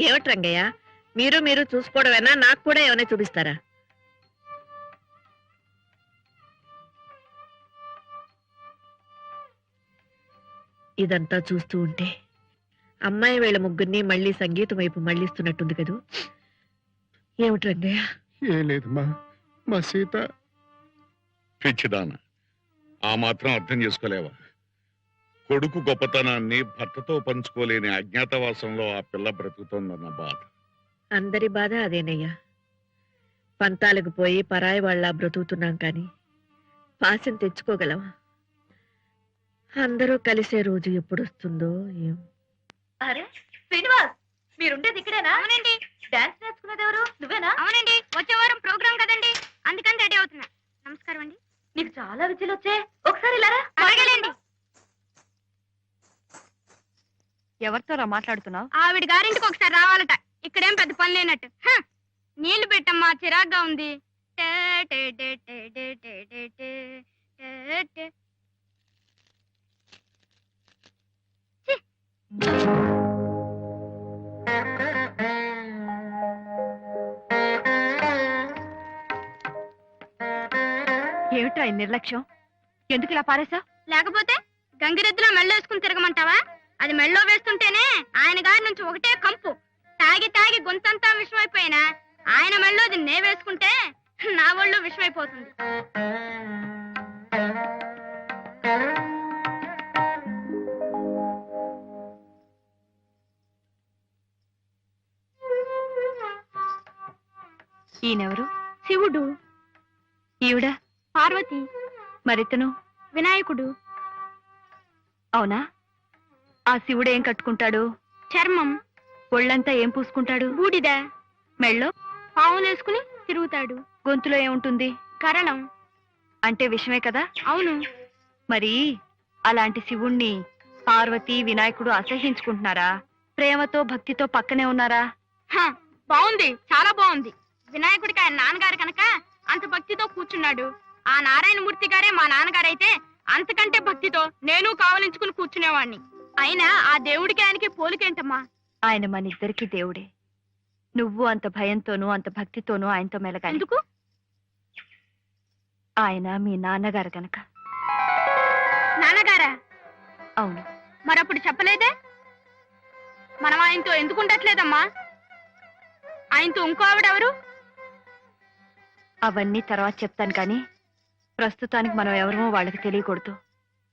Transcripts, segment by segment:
ఏమిటి రంగయ్య, మీరు చూసుకోవడమేనా? నాకు కూడా ఏమైనా చూపిస్తారా? ఇదంతా చూస్తూ ఉంటే అమ్మాయి వీళ్ళ ముగ్గురిని మళ్ళీ సంగీతం వైపు మళ్ళిస్తున్నట్టుంది కదూ. ఏమిటి రంగయ్య? ఏం లేదమ్మా, మా సీత. పిచ్చిదాన, ఆ మాత్రం అర్థం చేసుకోలేవా? కొడుకు గొప్పతనాన్ని భర్తతో పంచుకోలేని అజ్ఞాతవాసంలో ఆ పిల్ల బ్రతుకుతోందన్న బాధ. అందరి బాధ అదేనయ్యా. పంతాలకు పోయి పరాయి వాళ్ళ బ్రతుకుతున్నాం కానీ పాశం తెచ్చుకోగలవా? అందరూ కలిసే రోజు ఎప్పుడొస్తుందో ఏం. అరే శ్రీనివాస్, మీరుండేది ఇక్కడేనా? అవునండి. డాన్స్ నేర్చుకునేది ఎవరు? నువ్వేనా? అవునండి. వచ్చే వారం ప్రోగ్రామ్ కదండి, అందుకని రెడీ అవుతున్నా. నమస్కారం అండి. నీకు చాలా విద్యలు వచ్చే, ఒకసారి ఇలారా. అడగలేండి. ఎవరితో మాట్లాడుతున్నావు? ఆవిడ గారింటికి ఒకసారి రావాలట. ఇక్కడేం పెద్ద పని లేనట్టు. నీళ్లు పెట్టమ్మా, చిరాగ్గా ఉంది. ఏమిటా ఈ నిర్లక్ష్యం? ఎందుకు ఇలా పారేసా? లేకపోతే గంగిరెద్దులో మెళ్ళో వేసుకుని తిరగమంటావా? అది మెళ్ళో వేస్తుంటేనే ఆయన గారి నుంచి ఒకటే కంపు. తాగి తాగి గొంతంతా విషమైపోయినా ఆయన మెళ్ళోది నే వేసుకుంటే నా ఒళ్ళు విషమైపోతుంది. ఈయనెవరు? శివుడు. ఈవిడ? పార్వతి. మరితను? వినాయకుడు. అవునా? ఆ శివుడు ఏం కట్టుకుంటాడు? చర్మం. ఒళ్ళంతా ఏం పూసుకుంటాడు? బూడిద. మెళ్ళో పావులేసుకుని తిరుగుతాడు. గొంతులో ఏముంటుంది? కరణం. అంటే విషమే కదా? అవును. మరి అలాంటి శివుణ్ణి పార్వతి వినాయకుడు అసహించుకుంటున్నారా? ప్రేమతో భక్తితో పక్కనే ఉన్నారా? బాగుంది, చాలా బాగుంది. వినాయకుడికి ఆయన నాన్నగారు కనుక అంత భక్తితో కూర్చున్నాడు. ఆ నారాయణమూర్తి గారే మా నాన్నగారైతే అంతకంటే భక్తితో నేను కావలించుకుని కూర్చునేవాణ్ణి. అయినా ఆ దేవుడికి ఆయనకి పోలికేంటమ్మా? ఆయన మన ఇద్దరికి దేవుడే. నువ్వు అంత భయంతోనూ అంత భక్తితోనూ ఆయనతో మెలగాలి. ఎందుకు? ఆయన మీ నాన్నగారు గనక. నాన్నగారా? అవును. మరప్పుడు చెప్పలేదే? మనం ఆయనతో ఎందుకు ఉండట్లేదమ్మా? ఆయనతో ఇంకో ఆవిడెవరు? అవన్నీ తర్వాత చెప్తాను కానీ ప్రస్తుతానికి మనం ఎవరమో వాళ్ళకి తెలియకూడదు.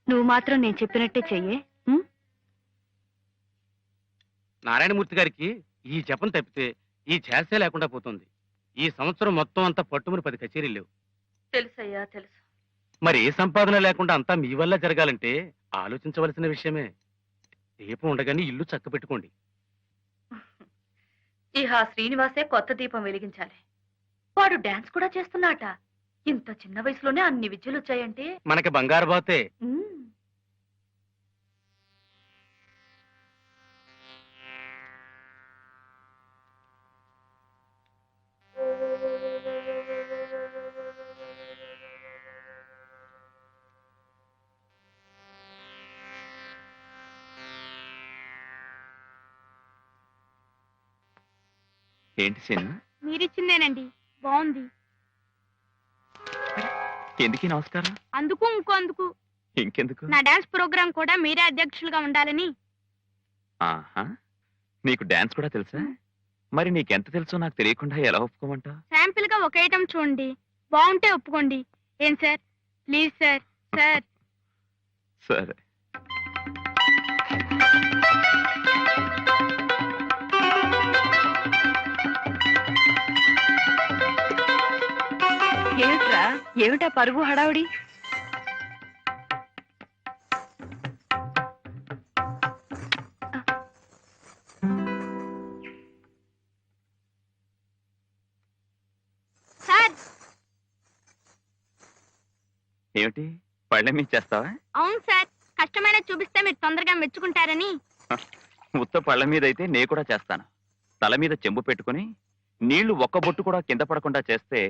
నువ్వు మాత్రం నేను చెప్పినట్టే చెయ్యే. నారాయణమూర్తి గారికి ఈ జపం తప్పితే ఈ ఛాసే లేకుండా పోతుంది. ఈ సంవత్సరం మొత్తం అంతా పట్టుమని 10 కచేరీలు లేవు. తెలుసయ్యా, తెలుసు. మరి ఏ సంపాదన లేకుండా అంతా మీ వల్ల జరగాలంటే ఆలోచించవలసిన విషయమే. దీపం ఉండగానే ఇల్లు చక్క పెట్టుకోండి. ఇహ శ్రీనివాసే కొత్త దీపం వెలిగించాలి. వాడు డాన్స్ కూడా చేస్తున్నాట. ఇంత చిన్న వయసులోనే అన్ని విద్యలు వచ్చాయంటే మనకి బంగారు బాతే. ఏంటి సీను? మీరిచ్చిందేనండి, బాగుంది. ఎందుకీ నమస్కారం? అందుకు ఇంకో ఇంకెందుకు? నా డాన్స్ ప్రోగ్రామ్ కూడా మీరే అధ్యక్షులుగా ఉండాలని. ఆహా, నీకు డాన్స్ కూడా తెలుసా? మరి నీకెంత తెలుసో నాకు తెలియకుండా ఎలా ఒప్పుకోమంటావు? శాంపిల్ గా ఒక ఐటమ్ చూడండి, బాగుంటే ఒప్పుకోండి. ఏం సార్? Please sir. సార్ సరే. ఏమిట్రా, ఏమిటా పరుగు హడావుడి? సార్. ఏమిటి, పళ్ళెం చేస్తావా? అవును సార్, కష్టమైన చూపిస్తే మీరు తొందరగా మెచ్చుకుంటారని. ఉత్త పళ్ళ మీద అయితే నే కూడా చేస్తాను. తల మీద చెంబు పెట్టుకుని నీళ్లు ఒక్క బొట్టు కూడా కింద పడకుండా చేస్తే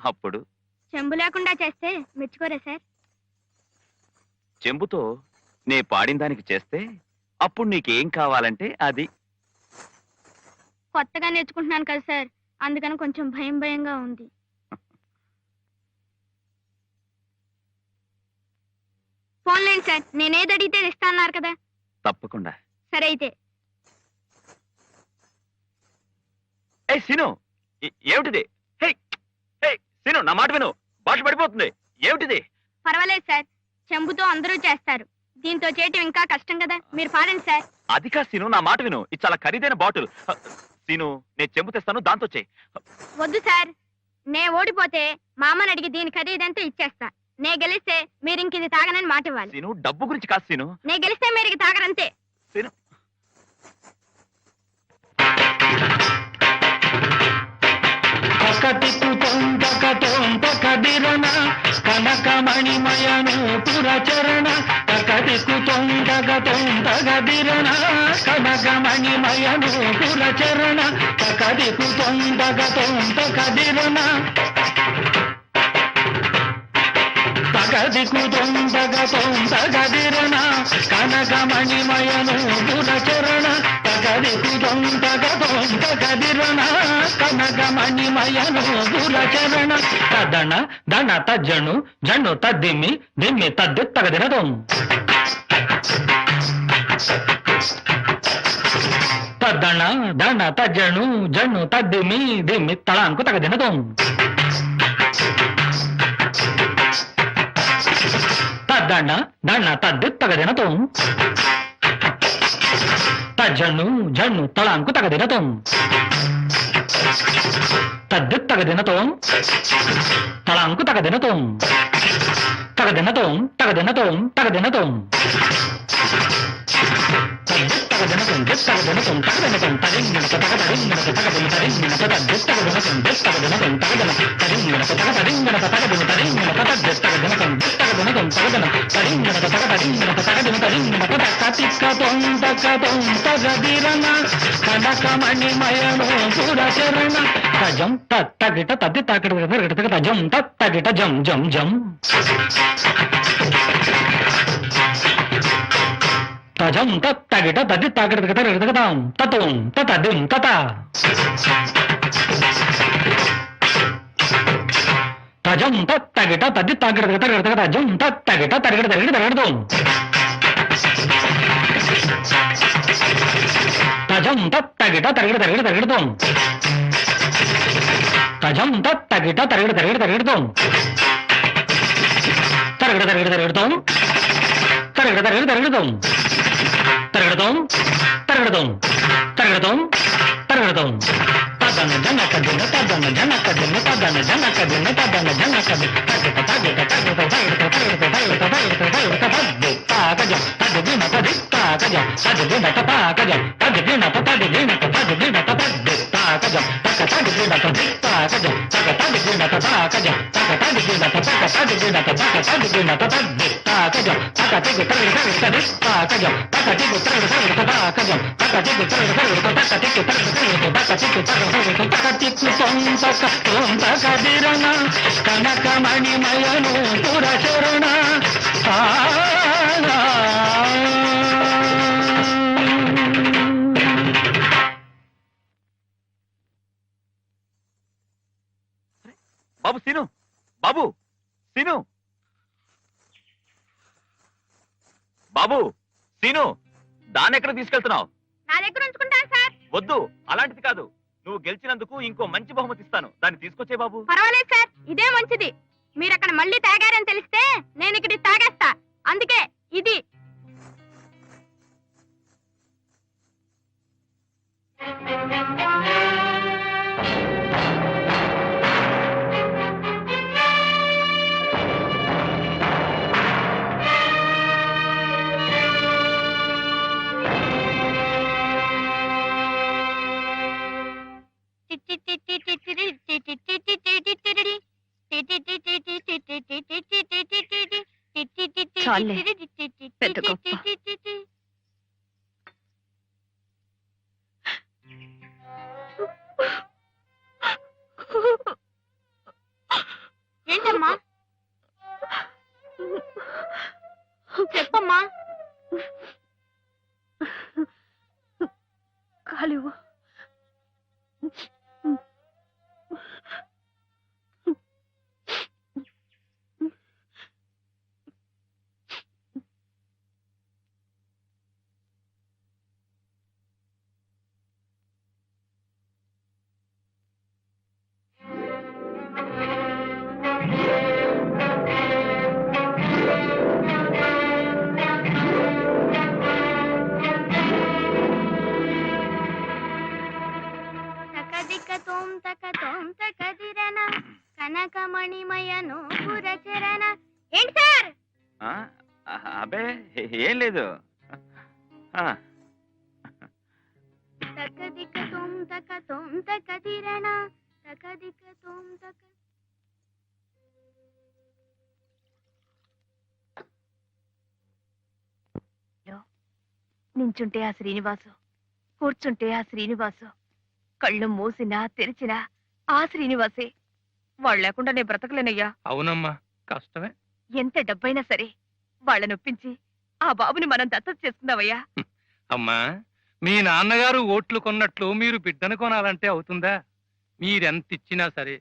అప్పుడు. చెంబు లేకుండా చేస్తే మెచ్చుకోరా సార్? చెంబుతో నే పాడిన దానికి చేస్తే అప్పుడు నీకేం కావాలంటే అది. కొత్తగా నేర్చుకుంటున్నాను కదా సార్, అందుకని కొంచెం భయం భయంగా ఉంది. ఫోన్లేండి సార్, నేనేది అడిగితే ఇస్తా అన్నారు కదా. తప్పకుండా. సరే అయితే. ఏ సీను, ఏమిటిది? హే హే సీను, నా మాట విను, బాటిల్ పడిపోతుంది. ఏమిటిది? పర్వాలేదు సార్, చెంబుతో అందరూ చేస్తారు, దీంతో చేయటం ఇంకా కష్టం కదా. మీరు పాడండి సార్. అది కాదు సీను, నా మాట విను, ఇది చాలా ఖరీదైన బాటిల్. సీను, నేను చెంబు తెస్తాను, దాంతో చెయ్యి. వద్దు సార్, నే ఓడిపోతే మా అమ్మని అడిగి దీని ఖరీదంతా ఇచ్చేస్తా. నే గెలిస్తే మీరు ఇంక ఇది తాగనని మాట ఇవ్వాలి. సీను, డబ్బు గురించి కాదు సీను. నే గెలిస్తే మీరు ఇది తాగరంతే. సీను, కనకమణిమయను పురచరణ తకదికుతొందగతొందగదిరణ కనకమణిమయను పురచరణ తకదికుతొందగతొందగదిరణ తగదికుతొందగతొందగదిరణ కనకమణిమయను పురచరణ తగదికుతొందగతొందగదిరణ కనకమణిమయను పురచరణ తదన దన తజ్జను జను తద్దిమ్మి దిమ్మి తద్ది తగదినదం తద్దన దన తజ్జను జను తద్దిమ్మి దిమ్మి తళాంకు తగదినదం తద్దన దన తద్ది తగదినదం తజ్జను జను తళాంకు తగదినదం తద్ది తగదినదం తళాంకు తగదినదం తగదినదం తగదినదం తగదినదం తగదినదం తగదినదం తగదినదం తరింగినత తగదరింగినత తగదిన తరింగినత తద్ది తగదినదం తగదినదం తగదన తరింగినత తగదరింగినత తగదిన తరింగినత తద్ది తగదినదం తగదినదం తగదన తరింగినత తగదరింగినత తగదిన తరింగినత తకతిక్కతం తకతం తగదిరన కనకమణిమయను పురచరణ తజం తగిట తద్ది తాకట తజం తగిట జం జం జం తజం తగిట తద్ది తాకట తగదాం తతం తదిం తత తజం తగిట తద్ది తాకట తగజం తగిట తరగడ తరగడ తరగడదాం తజం తగిట తరగడ తరగడ తరగడదాం తజం తగిట తరగడ తరగడ తరగడదాం తరగడ తరగడ తరగడదాం తరగడ తరగడ తరగడదాం తరగడదాం తరగడదాం తరగడదాం తరగడదాం తదన జనకదిన తదన జనకదిన తదన జనకదిన తదన జనకది తగట తగట తగట తగట తగట తగట తగట తగట తద్ది తాకజ తద్దిన తది తాకజ తద్దిన తాకజ తద్దిన తద్దిన తద్దిన తద్ది తాకజ తక తద్దిన తది తాకజ తక తద్దిన తాకజ తక తద్దిన తక తద్దిన తక తద్దిన తద్ది తాకజ తక తిగు తగట తది తాకజ తక తిగు తగట తాకజ తక తిగు తగట తక తిగు తగట తక తిగు తగట తకదిరణ కనకమణిమయను పురచరణ బాబు సీను, బాబు సీను, బాబు సీను, దాన్ని ఎక్కడ తీసుకెళ్తున్నావు? నా దగ్గర ఉంచుకుంటాను సార్. వద్దు, అలాంటిది కాదు. నువ్వు గెలిచినందుకు ఇంకో మంచి బహుమతి ఇస్తాను, దాన్ని తీసుకొచ్చే బాబు. పర్వాలేదు సార్, ఇదే మంచిది. మీరు అక్కడ మళ్ళీ తాగారని తెలిస్తే నేను ఇక్కడ తాగేస్తా, అందుకే ఇది. చాలే, పెద్ద గొప్ప. ఏంటమ్మా? చెప్పమ్మా. కాలివు అబే ఏం లేదు. ఆ, తకదిక తోం తక తోం తక తిరణ తకదిక తోం తక. నించుంటే ఆ శ్రీనివాసు, కూర్చుంటే ఆ శ్రీనివాసు, కళ్ళు మూసినా తెరిచినా ఆ శ్రీనివాసే. వాళ్ళు లేకుండా నేను బ్రతకలేనయ్యా. అవునమ్మా, కష్టమే. ఎంత డబ్బైనా సరే వాళ్ళని ఒప్పించి ఆ బాబుని మనం దత్తత చేసుకుందామయ్యా. అమ్మా, మీ నాన్నగారు ఓట్లు కొన్నట్లు మీరు బిడ్డను కొనాలంటే అవుతుందా? మీరెంత ఇచ్చినా సరే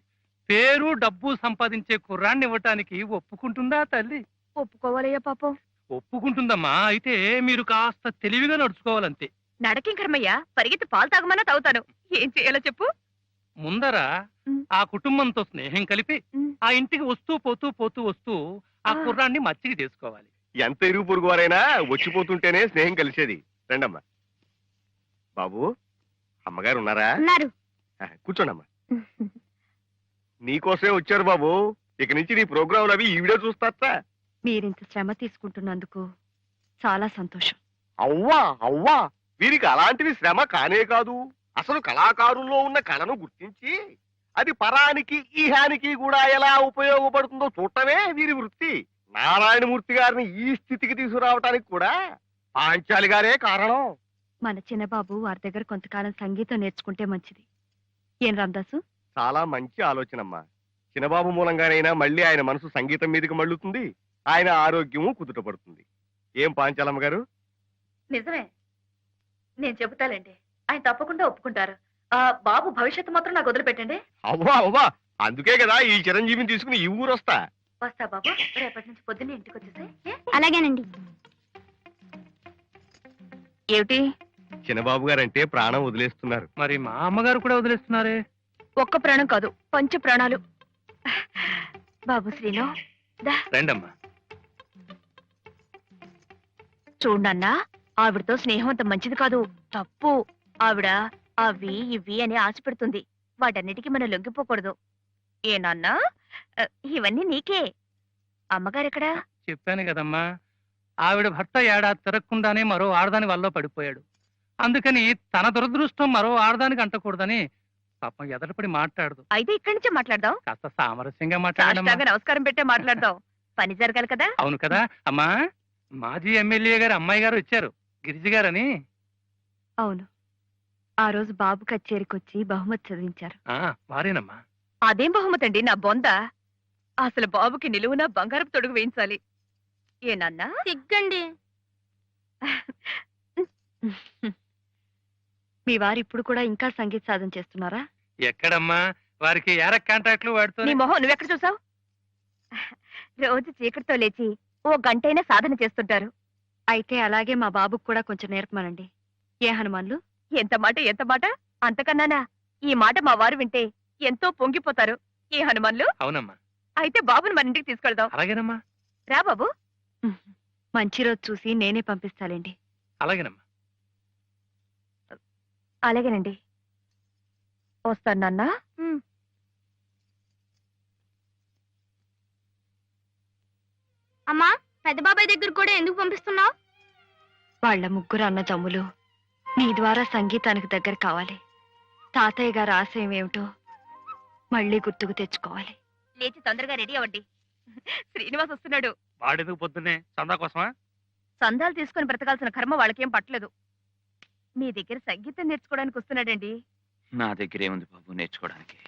పేరు డబ్బు సంపాదించే కుర్రాన్ని ఇవ్వటానికి ఒప్పుకుంటుందా తల్లి? ఒప్పుకోవాలయ్యా పాపం. ఒప్పుకుంటుందమ్మా. అయితే మీరు కాస్త తెలివిగా నడుచుకోవాలంతే. నడకింకరమయ్యా, పరిగెత్తి పాలు తాగమన్నా తాగుతాను. ఏం చేయాలో చెప్పు. ముందర ఉమ్. ఆ కుటుంబంతో స్నేహం కలిపి ఉమ్. ఆ ఇంటికి వస్తూ వస్తూ ఆ కుర్రాన్ని మచ్చికి చేసుకోవాలి. ఎంత ఇరుగు పొరుగు వారైనా వచ్చిపోతుంటేనే స్నేహం కలిసేది. రండమ్మా. బాబు, అమ్మగారు ఉన్నారా? ఉన్నారు. కూర్చోండమ్మా. నీకోసమే వచ్చారు బాబు. ఇక నుంచి నీ ప్రోగ్రాంలు అవి ఈవిడే చూస్తారా? మీరింత శ్రమ తీసుకుంటున్నందుకు చాలా సంతోషం. అవ్వా అవ్వా, వీరికి అలాంటివి శ్రమ కానే కాదు. అసలు కళాకారుల్లో ఉన్న కళను గుర్తించి అది పరానికి ఈహానికి కూడా ఎలా ఉపయోగపడుతుందో చూడటమే వీరి వృత్తి. నారాయణమూర్తి గారిని ఈ స్థితికి తీసుకురావటానికి కూడా పాంచాలి గారే కారణం. మన చిన్నబాబు వారి దగ్గర కొంతకాలం సంగీతం నేర్చుకుంటే మంచిది. ఏం రామదాసు? చాలా మంచి ఆలోచనమ్మా. చిన్నబాబు మూలంగానైనా మళ్ళీ ఆయన మనసు సంగీతం మీదకి మళ్ళుతుంది, ఆయన ఆరోగ్యము కుదుట పడుతుంది. ఏం పాంచాలమ్మ గారు? నిజమే, నేను చెబుతాలేండి. ఆయన తప్పకుండా ఒప్పుకుంటారు. ఆ బాబు భవిష్యత్తు మాత్రం నాకు వదిలిపెట్టండి. అవ్వా అవ్వా, అందుకే కదా ఈ చిరంజీవిని తీసుకుని ఈ ఊరు వస్తా. వస్తా బాబు, రేపటి నుంచి పొద్దున్నే ఇంటికి వచ్చేసి. అలాగేనండి. ఏమిటి? చిన్నబాబు గారంటే ప్రాణం వదిలేస్తున్నారు. మరి మా అమ్మగారు కూడా వదిలేస్తున్నారే. ఒక్క ప్రాణం కాదు, పంచ ప్రాణాలు. బాబు శ్రీను, రండమ్మా. చూడన్నా, ఆవిడతో స్నేహం అంత మంచిది కాదు, తప్పు. ఆవిడ అవి ఇవి అని ఆశ పెడుతుంది. వాటన్నిటికీ మనం లొంగిపోకూడదు. ఏనన్నా, ఇవన్నీ నీకే. అమ్మగారెక్కడా? చెప్పాను కదమ్మా, ఆవిడ భర్త ఏడాది తిరగకుండానే మరో ఆడదాని వల్ల పడిపోయాడు. అందుకని తన దురదృష్టం మరో ఆడదానికి అంటకూడదని పాపం ఎదటపడి మాట్లాడదు. అయితే ఇక్కడి నుంచే మాట్లాడదాం. కాస్త సామరస్యంగా మాట్లాడమ్మా. సాష్టాంగ నమస్కారం పెట్టే మాట్లాడదాం. పని జరగాలి కదా. అవును కదా అమ్మా. మాజీ ఎమ్మెల్యే గారు అమ్మాయి గారు వచ్చారు, గిరిజి గారని. అవును, ఆ రోజు బాబు కచేరీకి వచ్చి బహుమతి చదివించారు. వారేనమ్మా. అదేం బహుమతి అండి, నా బొంద. అసలు బాబుకి నిలువున బంగారపు తొడుగు వేయించాలి. ఏనన్నా? సిగ్గండి. మీ వారు ఇప్పుడు కూడా ఇంకా సంగీత సాధన చేస్తున్నారా? ఎక్కడమ్మా, వారికి ఏరక్ కాంట్రాక్ట్లు వాడుతూ. నీ మొహం నువ్వెక్కడ చూసావు? రోజు చీకటితో లేచి ఓ గంటైనా సాధన చేస్తుంటారు. అయితే అలాగే మా బాబుకు కూడా కొంచెం నేర్పమనండి. ఏ హనుమాన్లు? ఎంత మాట ఎంత మాట! అంతకన్నానా? ఈ మాట మా వారు వింటే ఎంతో పొంగిపోతారు. ఏ హనుమాన్లు? అవునమ్మా. అయితే బాబుని మన ఇంటికి తీసుకెళ్దాం. అలాగేనమ్మా. రా బాబు. మంచి రోజు చూసి నేనే పంపిస్తాలేండి. అలాగేనమ్మా. అలాగేనండి, వస్తాను నాన్న. అమ్మా, పెద్ద బాబాయ్ దగ్గర కూడా ఎందుకు పంపిస్తున్నావు? వాళ్ళ ముగ్గురు అన్న తమ్ములు నీ ద్వారా సంగీతానికి దగ్గర కావాలి. తాతయ్య గారి ఆశయం ఏమిటో మళ్ళీ గుర్తుకు తెచ్చుకోవాలి. లేచి తొందరగా రెడీ అవ్వండి, శ్రీనివాస్ వస్తున్నాడు. వాడెందుకు పొద్దున్నే చందా కోసమా? సందాలు తీసుకుని బ్రతకాల్సిన కర్మ వాళ్ళకేం పట్టలేదు. మీ దగ్గర సంగీతం నేర్చుకోవడానికి వస్తున్నాడండి. నా దగ్గర ఏముంది బాబు నేర్చుకోవడానికి?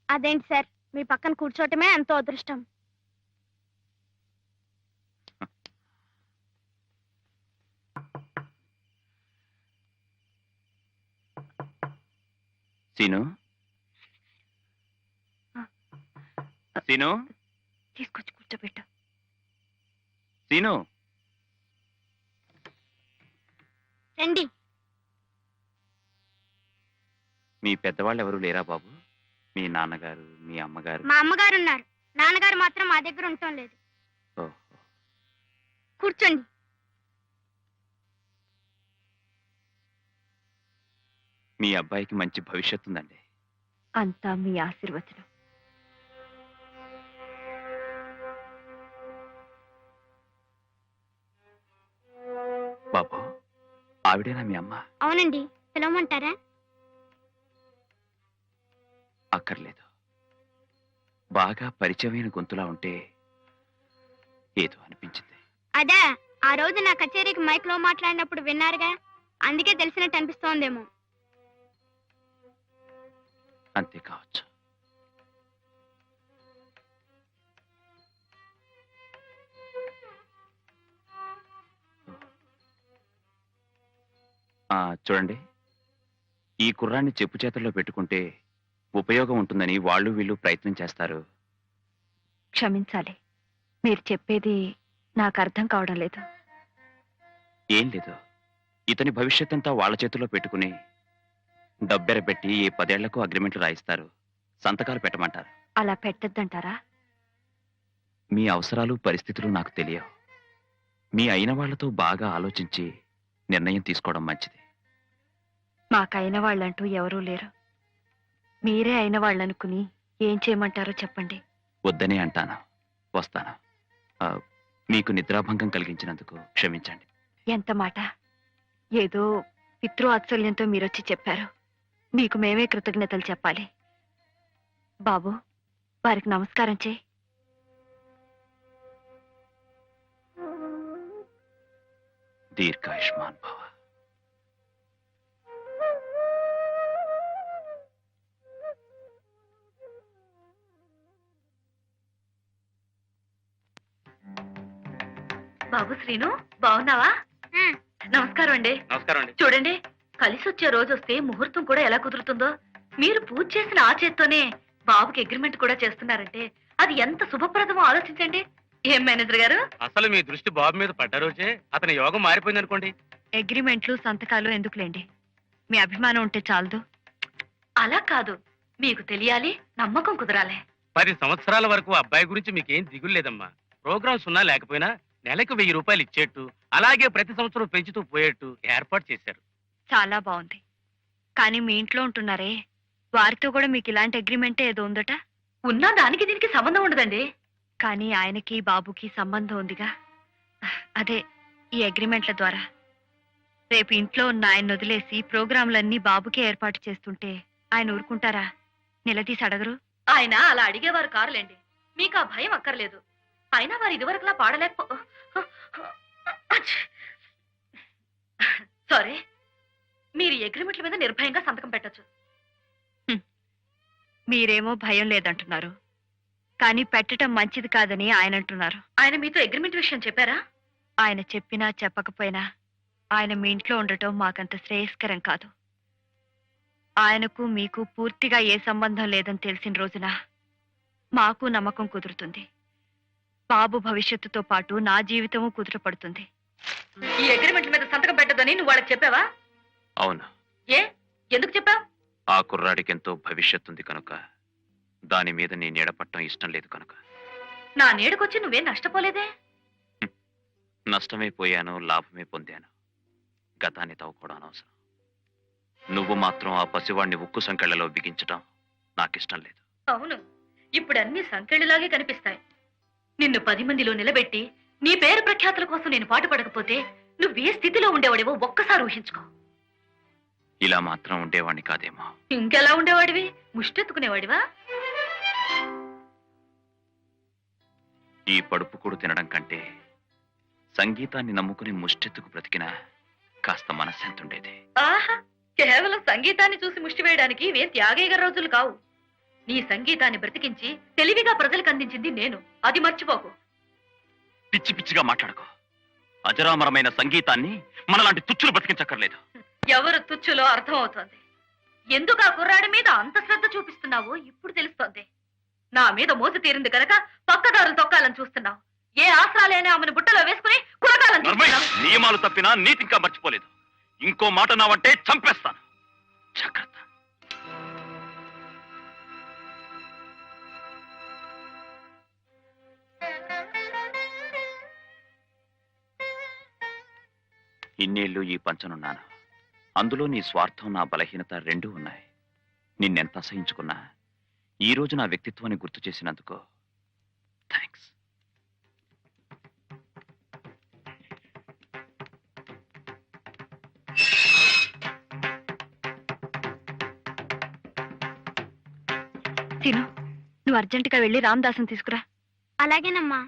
అదేంటి సార్, మీ పక్కన కూర్చోవటమే ఎంతో అదృష్టం. సీను, సీను, తీసుకొచ్చి కూర్చోబెట్టు. సీను. రండి. మీ పెద్దవాళ్ళు ఎవరు లేరా బాబు? మీ నాన్నగారు, మీ అమ్మగారు? మా అమ్మగారు ఉన్నారు, నాన్నగారు మాత్రం మా దగ్గర ఉండటం లేదు. ఓహో. కూర్చోండి. మీ అబ్బాయికి మంచి భవిష్యత్తు ఉందండి. అంతా మీ ఆశీర్వచనం. ఆవిడేనా మీ అమ్మ? అవునండి, పిలవమంటారా? అక్కర్లేదు. బాగా పరిచయమైన గొంతులా ఉంటే ఏదో అనిపించింది. అదే, ఆ రోజు నా కచేరీకి మైక్ లో మాట్లాడినప్పుడు విన్నారుగా, అందుకే తెలిసినట్టు అనిపిస్తోందేమో. అంతే కావచ్చు. చూడండి, ఈ కుర్రాన్ని చెప్పు చేతుల్లో పెట్టుకుంటే ఉపయోగం ఉంటుందని వాళ్ళు వీళ్ళు ప్రయత్నం చేస్తారు. క్షమించాలి, మీరు చెప్పేది నాకు అర్థం కావడం లేదు. ఏం లేదు, ఇతని భవిష్యత్ అంతా వాళ్ళ చేతుల్లో పెట్టుకుని డబ్బెరపెట్టి ఏ 10 ఏళ్లకు అగ్రిమెంట్లు రాయిస్తారు, సంతకాలు పెట్టమంటారు. అలా పెట్టద్దంటారా? మీ అవసరాలు పరిస్థితులు నాకు తెలియవు. మీ అయిన వాళ్లతో బాగా ఆలోచించి నిర్ణయం తీసుకోవడం మంచిది. మాకైన వాళ్ళంటూ ఎవరూ లేరు. మీరే అయిన వాళ్ళనుకుని ఏం చేయమంటారో చెప్పండి. వద్దనే అంటాను. వస్తాను. మీకు నిద్రాభంగం కలిగించినందుకు క్షమించండి. ఎంత మాట! ఏదో పితృవాత్సల్యంతో మీరొచ్చి చెప్పారు. మీకు మేమే కృతజ్ఞతలు చెప్పాలి. బాబు, వారికి నమస్కారం చేయి. దీర్ఘాయుష్మాన్ భవ. బాబు శ్రీను, బాగున్నావా? నమస్కారం అండి. నమస్కారం అండి. చూడండి, కలిసి వచ్చే రోజు వస్తే ముహూర్తం కూడా ఎలా కుదురుతుందో. మీరు పూజ చేసిన ఆ చేత్తోనే బాబుకి అగ్రిమెంట్ కూడా చేస్తున్నారంటే అది ఎంత శుభప్రదమో ఆలోచించండి. ఏం మేనేజర్ గారు? అసలు మీ దృష్టి బాబు మీద పడ్డ రోజే అతని యోగం మారిపోయింది అనుకోండి. అగ్రిమెంట్లు సంతకాలు ఎందుకులేండి, మీ అభిమానం ఉంటే చాలదు. అలా కాదు, మీకు తెలియాలి, నమ్మకం కుదరాలి. 10 సంవత్సరాల వరకు అబ్బాయి గురించి మీకేం దిగులు లేదమ్మా. ప్రోగ్రామ్స్ ఉన్నా లేకపోయినా నెలకు 1000 రూపాయలు ఇచ్చేట్టు, అలాగే ప్రతి సంవత్సరం పెంచుతూ పోయేట్టు ఏర్పాటు చేశారు. చాలా బాగుంది. కానీ మీ ఇంట్లో ఉంటున్నారే, వారితో కూడా మీకు ఇలాంటి అగ్రిమెంటే ఏదో ఉందట. ఉన్నా దానికి దీనికి సంబంధం ఉండదండి. కానీ ఆయనకి బాబుకి సంబంధం ఉందిగా, అదే ఈ అగ్రిమెంట్ల ద్వారా. రేపు ఇంట్లో ఉన్న ఆయన వదిలేసి ప్రోగ్రాంలన్నీ బాబుకే ఏర్పాటు చేస్తుంటే ఆయన ఊరుకుంటారా? నిలదీసి అడగరు. ఆయన అలా అడిగేవారు కారులేండి, మీకు ఆ భయం అక్కర్లేదు. అయినా వారు ఇదివరకులా పాడలేకపో సారీ, మీరు అగ్రిమెంట్ల మీద నిర్భయంగా సంతకం పెట్టొచ్చు. మీరేమో భయం లేదంటున్నారు, కానీ పెట్టడం మంచిది కాదని ఆయన అంటున్నారు. ఆయన మీతో అగ్రిమెంట్ విషయం చెప్పారా? ఆయన చెప్పినా చెప్పకపోయినా ఆయన మీ ఇంట్లో ఉండటం మాకంత శ్రేయస్కరం కాదు. ఆయనకు మీకు పూర్తిగా ఏ సంబంధం లేదని తెలిసిన రోజున మాకు నమ్మకం కుదురుతుంది. బాబు భవిష్యత్తుతో పాటు నా జీవితము కుదుటపడుతుంది. ఈ అగ్రిమెంట్ మీద సంతకం పెట్టదని నువ్వు వాళ్ళకి చెప్పావా? అవును. ఏ, ఎందుకు చెప్పావు? ఆ కుర్రాడికి ఎంతో భవిష్యత్తుంది కనుక, దాని మీద నీ నీడపట్టం ఇష్టం లేదు కనుక. నా నీడకొచ్చి నువ్వేం నష్టపోలేదే. నష్టమే పోయాను, లాభమే పొందాను. గతాన్ని తవ్వుకోవడం అనవసరం. నువ్వు మాత్రం ఆ పసివాణ్ణి ఉక్కు సంకెళ్లలో బిగించడం నాకిష్టం లేదు. అవును, ఇప్పుడు అన్ని సంకెళ్ళలాగే కనిపిస్తాయి. నిన్ను 10 మందిలో నిలబెట్టి నీ పేరు ప్రఖ్యాతుల కోసం నేను పాటుపడకపోతే నువ్వే స్థితిలో ఉండేవాడివో ఒక్కసారి ఊహించుకో. ఇలా మాత్రం ఉండేవాణ్ణి కాదేమో. ఇంకెలా ఉండేవాడివి? ముష్టెత్తుకునేవాడివా? ఈ పడుపు కూడా తినడం కంటే సంగీతాన్ని నమ్ముకుని ముష్టెత్తుకు బ్రతికినా కాస్త మనశ్శాంతి ఉండేది. ఆహా, కేవలం సంగీతాన్ని చూసి ముష్టి వేయడానికి ఇవే త్యాగయ్య రోజులు కావు. నీ సంగీతాన్ని బ్రతికించి తెలివిగా ప్రజలకు అందించింది నేను, అది మర్చిపోకు. పిచ్చి పిచ్చిగా మాట్లాడుకో. అజరామరమైన సంగీతాన్ని మనలాంటి తుచ్చులు బ్రతికించక్కర్లేదు. ఎవరు తుచ్చులో అర్థం అవుతోంది. ఎందుకు ఆ కుర్రాడి మీద అంత శ్రద్ధ చూపిస్తున్నావో ఇప్పుడు తెలుస్తోంది. నా మీద మోజు తీరింది కనుక పక్కదారులు తొక్కాలని చూస్తున్నావు. ఏ ఆశ్రాలైనా ఆమెను బుట్టలో వేసుకుని కురకాలని చూస్తున్నావు. నియమాలు తప్పినా నీతి ఇంకా మర్చిపోలేదు. ఇంకో మాట నావంటే చంపేస్తాను. జాగ్రత్త. ఇన్నేళ్లు ఈ పంచనున్నాను. అందులో నీ స్వార్థం, నా బలహీనత రెండూ ఉన్నాయి. నిన్నెంత అసహించుకున్నా ఈ రోజు నా వ్యక్తిత్వాన్ని గుర్తు చేసినందుకు థ్యాంక్స్. తిను, నువ్వు అర్జెంటుగా వెళ్ళి రామదాసుని తీసుకురా. అలాగేనమ్మా.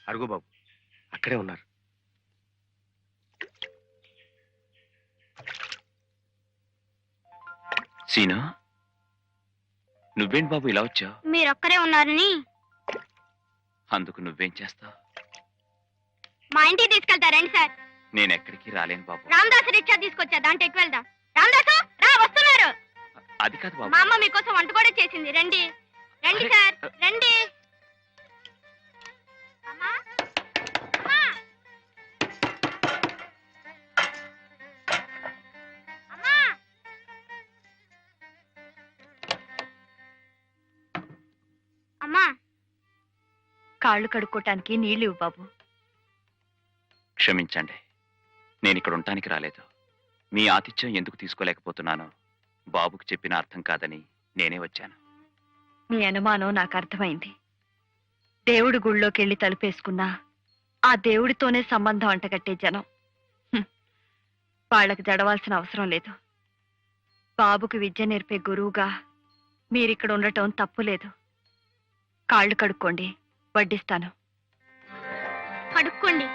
అడుగు బాబు, అక్కడే ఉన్నారు. సీను, నువ్వేంటి బాబు ఇలా వచ్చావు? మీరొక్కరే ఉన్నారని. అందుకు నువ్వేం చేస్తావు? మా ఇంటికి తీసుకెళ్తారండి సార్. నేను ఎక్కడికి రాలేను బాబు. రామదాసు రిక్షా తీసుకొచ్చా, దాంట్లో ఎక్కువ వెళ్దాం. రామదాసు రా, వస్తున్నారు. అది కాదు బాబు. మా అమ్మ మీకోసం వంట కూడా చేసింది. రండి రండి సార్, రండి. అమ్మా, అమ్మా. అమ్మా. అమ్మా. కాళ్ళు కడుక్కోటానికి నీళ్ళు ఇవ్వు బాబు. క్షమించండి, నేను ఇక్కడ ఉండటానికి రాలేదు. మీ ఆతిథ్యం ఎందుకు తీసుకోలేకపోతున్నానో బాబుకు చెప్పిన అర్థం కాదని నేనే వచ్చాను. మీ అనుమానం నాకు అర్థమైంది. దేవుడి గుళ్ళోకి వెళ్ళి తలుపేసుకున్నా ఆ దేవుడితోనే సంబంధం అంటగట్టే జనం. వాళ్ళకి జడవాల్సిన అవసరం లేదు. బాబుకి విద్య నేర్పే గురువుగా మీరిక్కడ ఉండటం తప్పులేదు. కాళ్ళు కడుక్కోండి, వడ్డిస్తాను. కడుక్కోండి.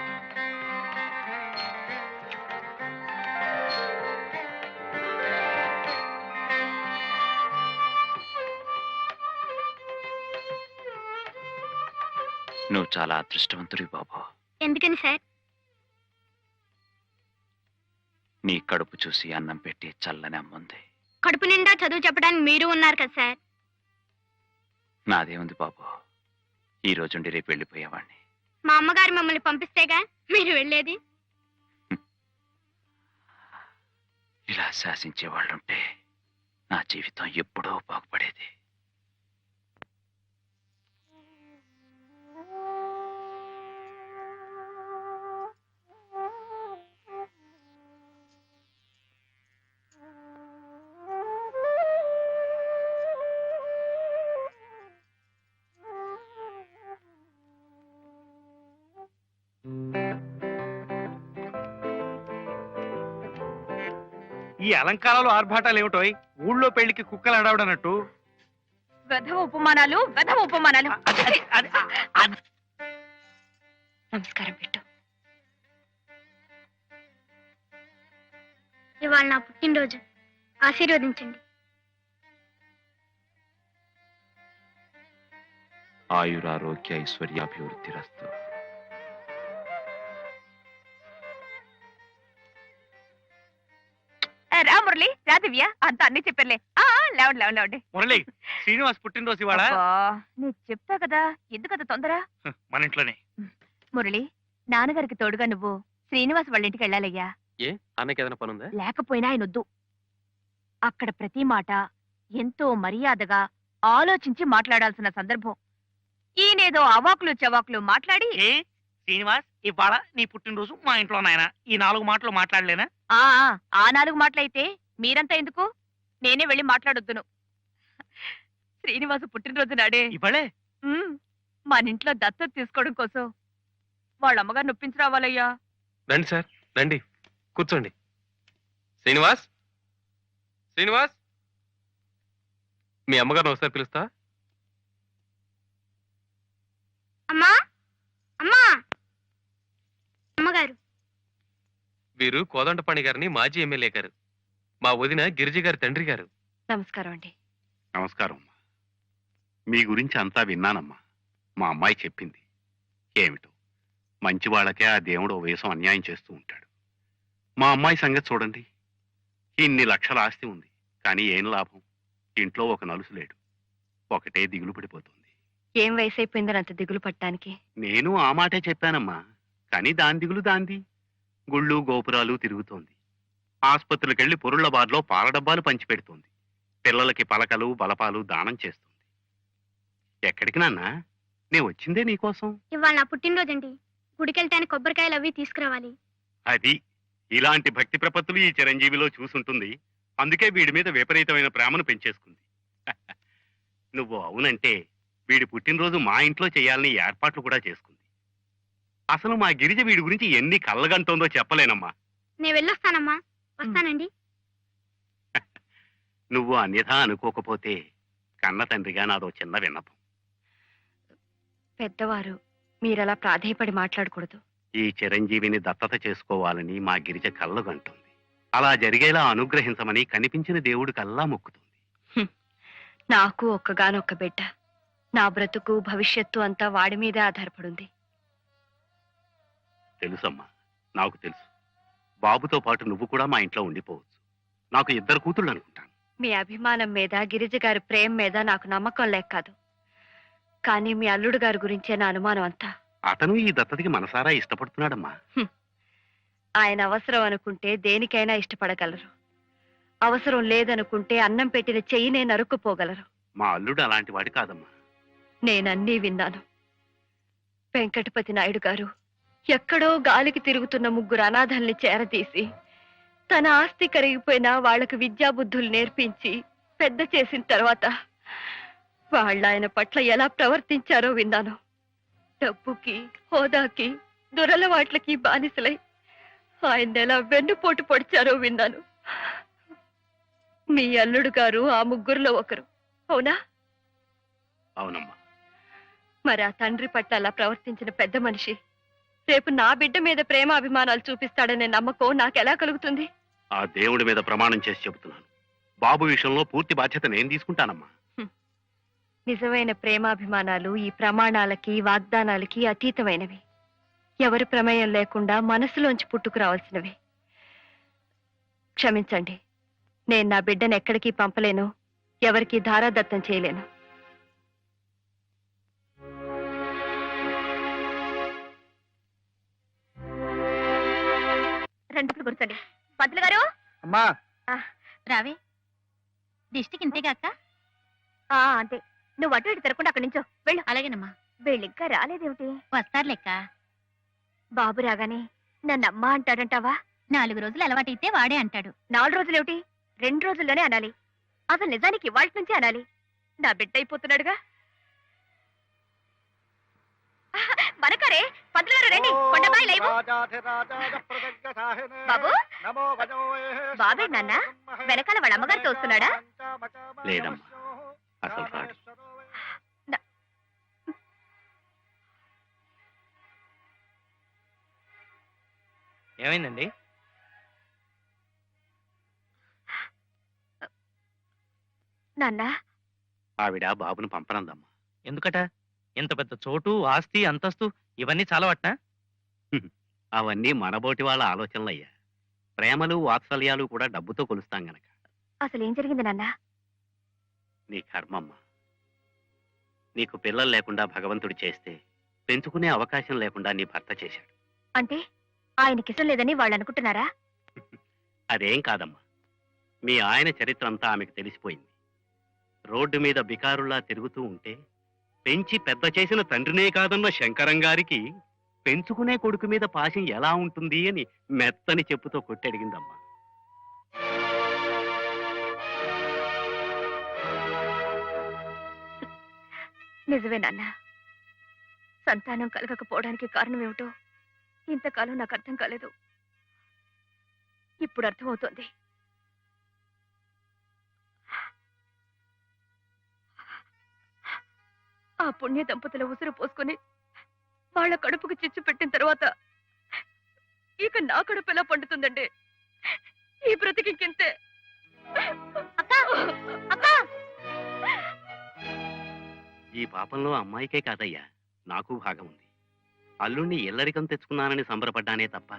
నువ్వు చాలా అదృష్టవంతుడి బాబు. ఎందుకని సార్? నీ కడుపు చూసి అన్నం పెట్టి చల్లని అమ్ముంది. కడుపు నిండా చదువు చెప్పడానికి మీరు ఉన్నారు కదా సార్. నాదేముంది బాబు, ఈ రోజుండి రేపు వెళ్ళిపోయేవాడిని. మా అమ్మగారు మిమ్మల్ని పంపిస్తేగా మీరు వెళ్ళేది. ఇలా శాసించేవాళ్ళుంటే నా జీవితం ఎప్పుడో బాగుపడేది. ఈ అలంకారాలు ఆర్భాటాలు ఏమిటోయ్? ఊళ్ళో పెళ్లికి కుక్కలు అడవడనట్టు. వెధవ ఉపమానాలు, వెధవ ఉపమానాలు. నమస్కారం పెట్టు. ఇవాళ నా పుట్టినరోజు, ఆశీర్వదించండి. ఆయురారోగ్య ఐశ్వర్యాభివృద్ధిరస్తు. రా మురళి, రా దివ్య, అంత అన్ని చెప్పర్లే. లేవండి లేవండి లేవండి. మురళి, శ్రీనివాస్ పుట్టినరోజు ఇవాళ. నేను చెప్తా కదా, ఎందుకంత తొందర? మన ఇంట్లోనే. మురళి, నాన్నగారికి తోడుగా నువ్వు శ్రీనివాస్ వాళ్ళ ఇంటికి వెళ్ళాలయ్యా. ఏ, అన్నకి ఏదైనా పనుందా? లేకపోయినా ఆయన వద్దు. అక్కడ ప్రతి మాట ఎంతో మర్యాదగా ఆలోచించి మాట్లాడాల్సిన సందర్భం. ఈయనేదో అవాకులు చవాకులు మాట్లాడి. ఏ శ్రీనివాస్, ఇవాళ నీ పుట్టినరోజు మా ఇంట్లో నాయన, ఈ 4 మాటలు మాట్లాడలేనా? ఆ 4 మాటలైతే మీరంతా ఎందుకు? నేనే వెళ్ళి మాట్లాడొద్దును. శ్రీనివాసు పుట్టినరోజు నాడే ఇవాళే మన ఇంట్లో దత్తత తీసుకోవడం కోసం వాళ్ళ అమ్మగారు నొప్పించి రావాలయ్యా. రండి సార్, రండి, కూర్చోండి. శ్రీనివాస్, శ్రీనివాస్, మీ అమ్మగారిని ఒకసారి పిలుస్తా. అమ్మా, అమ్మా. అమ్మగారు. వీరు కోదండపాణి గారిని మాజీ ఎమ్మెల్యే గారు, మా వదిన గిరిజ గారి తండ్రి గారు. నమస్కారం అండి. నమస్కారం అమ్మా. మీ గురించి అంతా విన్నానమ్మా. మా అమ్మాయి చెప్పింది. ఏమిటో మంచి వాళ్ళకే ఆ దేవుడు ఓ వేసం అన్యాయం చేస్తూ ఉంటాడు. మా అమ్మాయి సంగతి చూడండి. ఇన్ని లక్షల ఆస్తి ఉంది, కానీ ఏం లాభం? ఇంట్లో ఒక నలుసు లేడు. ఒకటే దిగులు పడిపోతుంది. ఏం వయసు అయిపోయిందని అంత దిగులు పట్టడానికి? నేను ఆ మాటే చెప్పానమ్మా, కానీ దాని దిగులు దాంది. గుళ్ళు గోపురాలు తిరుగుతోంది. ఆసుపత్రులకెళ్లి పొరుళ్ల బార్లో పాల డబ్బాలు పంచిపెడుతోంది. పిల్లలకి పలకలు బలపాలు దానం చేస్తుంది. ఎక్కడికి నాన్నా? నేను వచ్చిందే నీకోసం. ఇవాళ నా పుట్టినరోజండి. గుడికెళ్ళటానికి కొబ్బరికాయలు అవి తీసుకురావాలి. అది ఇలాంటి భక్తి ప్రపత్తులు ఈ చిరంజీవిలో చూసుంటుంది. అందుకే వీడి మీద విపరీతమైన ప్రేమను పెంచేసుకుంది. నువ్వు అవునంటే వీడి పుట్టినరోజు మా ఇంట్లో చేయాలని ఏర్పాట్లు కూడా చేసుకుంది. అసలు మా గిరిజ వీడి గురించి ఎన్ని కళ్ళగంటోందో చెప్పలేనమ్మా. నేను వెళ్ళొస్తానమ్మా. వస్తానండి. నువ్వు అన్యథా అనుకోకపోతే కన్న తండ్రిగా నాదో చిన్న విన్నపం. పెద్దవారు మీరలా ప్రాధేయపడి మాట్లాడకూడదు. ఈ చిరంజీవిని దత్తత చేసుకోవాలని మా గిరిజ కళ్ళగంటోంది. అలా జరిగేలా అనుగ్రహించమని కనిపించిన దేవుడి కల్లా మొక్కుతుంది. నాకు ఒక్కగానొక్క బిడ్డ. నా బ్రతుకు భవిష్యత్తు అంతా వాడి మీదే ఆధారపడుంది. తెలుసమ్మా, నాకు తెలుసు. బాబుతో పాటు నువ్వు కూడా మా ఇంట్లో ఉండిపోవచ్చు. నాకు 2 కూతుళ్ళు అనుకుంటాను. మీ అభిమానం మీద, గిరిజ గారి ప్రేమ మీద నాకు నమ్మకం లేక కాదు. కానీ మీ అల్లుడు గారి గురించే నా అనుమానం అంతా. అతను ఈ దత్తతకి మనసారా ఇష్టపడుతున్నాడమ్మా. ఆయన అవసరం అనుకుంటే దేనికైనా ఇష్టపడగలరు. అవసరం లేదనుకుంటే అన్నం పెట్టిన చెయ్యినే నరుక్కుపోగలరు. మా అల్లుడు అలాంటి వాడు కాదమ్మా. నేనన్నీ విన్నాను. వెంకటపతి నాయుడు గారు ఎక్కడో గాలికి తిరుగుతున్న 3 అనాథల్ని చేరదీసి తన ఆస్తి కరిగిపోయినా వాళ్లకు విద్యాబుద్ధులు నేర్పించి పెద్ద చేసిన తర్వాత వాళ్ళ ఆయన పట్ల ఎలా ప్రవర్తించారో విన్నాను. డబ్బుకి, హోదాకి, దురలవాట్లకి బానిసలై ఆయన ఎలా వెన్నుపోటు పొడిచారో విన్నాను. మీ అల్లుడు గారు ఆ 3లో ఒకరు, అవునా? అవునమ్మా. మరి ఆ తండ్రి పట్ల అలా ప్రవర్తించిన పెద్ద మనిషి రేపు నా బిడ్డ మీద ప్రేమ అభిమానాలు చూపిస్తాడనే నమ్మకం నాకెలా కలుగుతుంది? ఆ దేవుడి మీద ప్రమాణం చేసి చెబుతున్నాను, బాబు విషయంలో పూర్తి బాధ్యత నేను తీసుకుంటానమ్మా. నిజమైన ప్రేమాభిమానాలు ఈ ప్రమాణాలకి, వాగ్దానాలకి అతీతమైనవి. ఎవరి ప్రమేయం లేకుండా మనసులోంచి పుట్టుకురావాల్సినవి. క్షమించండి, నేను నా బిడ్డను ఎక్కడికి పంపలేను, ఎవరికి ధారాదత్తం చేయలేను. రెండు కూర్చోండి. పంతులు గారు అమ్మా రావే. దిష్టికి ఇంతేగా అక్క? అంతే. నువ్వు అటు ఇటు తిరగకుండా అక్కడి నుంచో వెళ్ళు. అలాగేనమ్మా. వీళ్ళు ఇంకా రాలేదేమిటి? వస్తారు లెక్క. బాబు రాగానే నన్ను అమ్మ అంటాడంటావా? 4 రోజులు అలవాటైతే వాడే అంటాడు. 4 రోజులేమిటి? 2 రోజుల్లోనే అనాలి. అసలు నిజానికి ఇవాళ నుంచే అనాలి. నా బిడ్డ అయిపోతున్నాడుగా. మనకరే పంతులు గారు రండి. కొండబాయి లైవ్. బాబు బాబే నాన్న వెనకాల వాళ్ళ అమ్మగారితో వస్తున్నాడా? లేదమ్మా, అసలు రాడు. ఏమైందండి? నాన్న ఆవిడ బాబును పంపనందమ్మా. ఎందుకట? ఇంత పెద్ద చోటు, ఆస్తి, అంతస్తు ఇవన్నీ చాలవట్నా? అవన్నీ మనబోటి వాళ్ళ ఆలోచనలయ్యా. ప్రేమలు, వాత్సల్యాలు కూడా డబ్బుతో కొలుస్తాం గనక. అసలు ఏం జరిగింది నాన్న? నీ కర్మమ్మా. నీకు పిల్లలు లేకుండా భగవంతుడు చేస్తే పెంచుకునే అవకాశం లేకుండా నీ భర్త చేశాడు. అంటే ఆయనకిష్టం లేదని వాళ్ళు అనుకుంటున్నారా? అదేం కాదమ్మా. మీ ఆయన చరిత్ర అంతా ఆమెకు తెలిసిపోయింది. రోడ్డు మీద బికారుల్లా తిరుగుతూ ఉంటే పెంచి పెద్ద చేసిన తండ్రినే కాదన్న శంకరం గారికి పెంచుకునే కొడుకు మీద పాశం ఎలా ఉంటుంది అని మెత్తని చెప్పుతో కొట్టి అడిగిందమ్మా. నిజమే నాన్న. సంతానం కలగకపోవడానికి కారణం ఏమిటో ఇంతకాలం నాకు అర్థం కాలేదు. ఇప్పుడు అర్థమవుతోంది. ఆ పుణ్య దంపతుల ఉసురు పోసుకుని వాళ్ళ కడుపుకు చిచ్చు పెట్టిన తర్వాత ఇక నా కడుపు ఎలా పండుతుందండి? ఈ బ్రతికింతే. ఈ పాపంలో అమ్మాయికే కాదయ్యా, నాకు భాగం ఉంది. అల్లుణ్ణి ఎల్లరికం తెచ్చుకున్నానని సంబరపడ్డానే తప్ప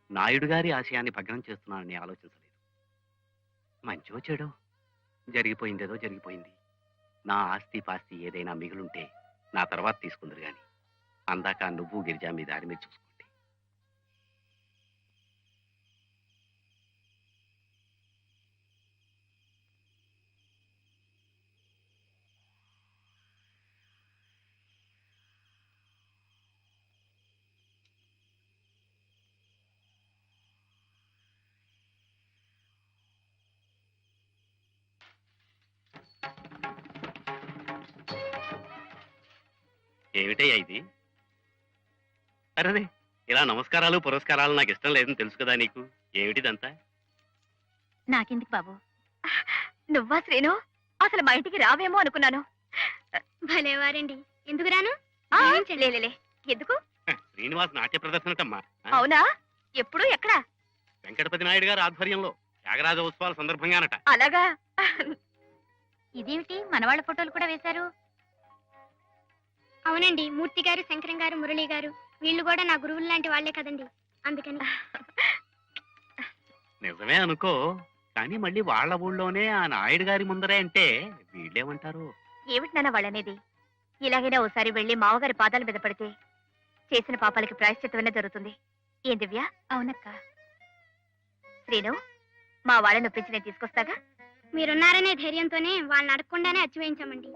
నాయుడు గారి ఆశయాన్ని భగ్నం చేస్తున్నానని ఆలోచించలేదు. మంచో చెడో జరిగిపోయిందేదో జరిగిపోయింది. నా ఆస్తి పాస్తి ఏదైనా మిగులుంటే నా తర్వాత తీసుకుందరు గాని అందాక నువ్వు గిరిజా మీ దారి మీరు చూసుకోండి. ఏమిటయ్యా ఇది? అరే, ఇలా నమస్కారాలు పురస్కారాలు నాకు ఇష్టం లేదని తెలుసు కదా నీకు. ఏమిటిదంతా? నాకెందుకు బాబు? నువ్వా శ్రీను? అసలు మా ఇంటికి రావేమో అనుకున్నాను. భలేవారండి. ఎందుకు రాను? లేలే. ఎందుకు? శ్రీనివాస్ నాట్య ప్రదర్శనటమ్మా. అవునా? ఎప్పుడు ఎక్కడ? వెంకటపతి నాయుడు గారి ఆధ్వర్యంలో త్యాగరాజ ఉత్సవాల సందర్భంగానట. అలాగా? ఇదేమిటి మనవాళ్ళ ఫోటోలు కూడా వేశారు? అవునండి, మూర్తి గారు, శంకరం గారు, మురళి గారు వీళ్ళు కూడా నా గురువులు లాంటి వాళ్లే కదండి, అందుకని. నిజమే అనుకో, కానీ మళ్ళీ వాళ్ళ ఊళ్ళోనే ఆ నాయుడు గారి ముందరే అంటే వీళ్ళేమంటారు? ఏమిటి నాన్న వాళ్ళనేది? ఇలాగైనా ఓసారి వెళ్ళి మావగారి పాదాల మీద పడితే చేసిన పాపాలకి ప్రాయశ్చిత్తమైనా జరుగుతుంది. ఏం దివ్య? అవునక్క. శ్రీను, మా వాళ్ళని ఒప్పించి నేను తీసుకొస్తాగా. మీరున్నారనే ధైర్యంతోనే వాళ్ళని అడగకుండానే అచ్చి వేయించామండి.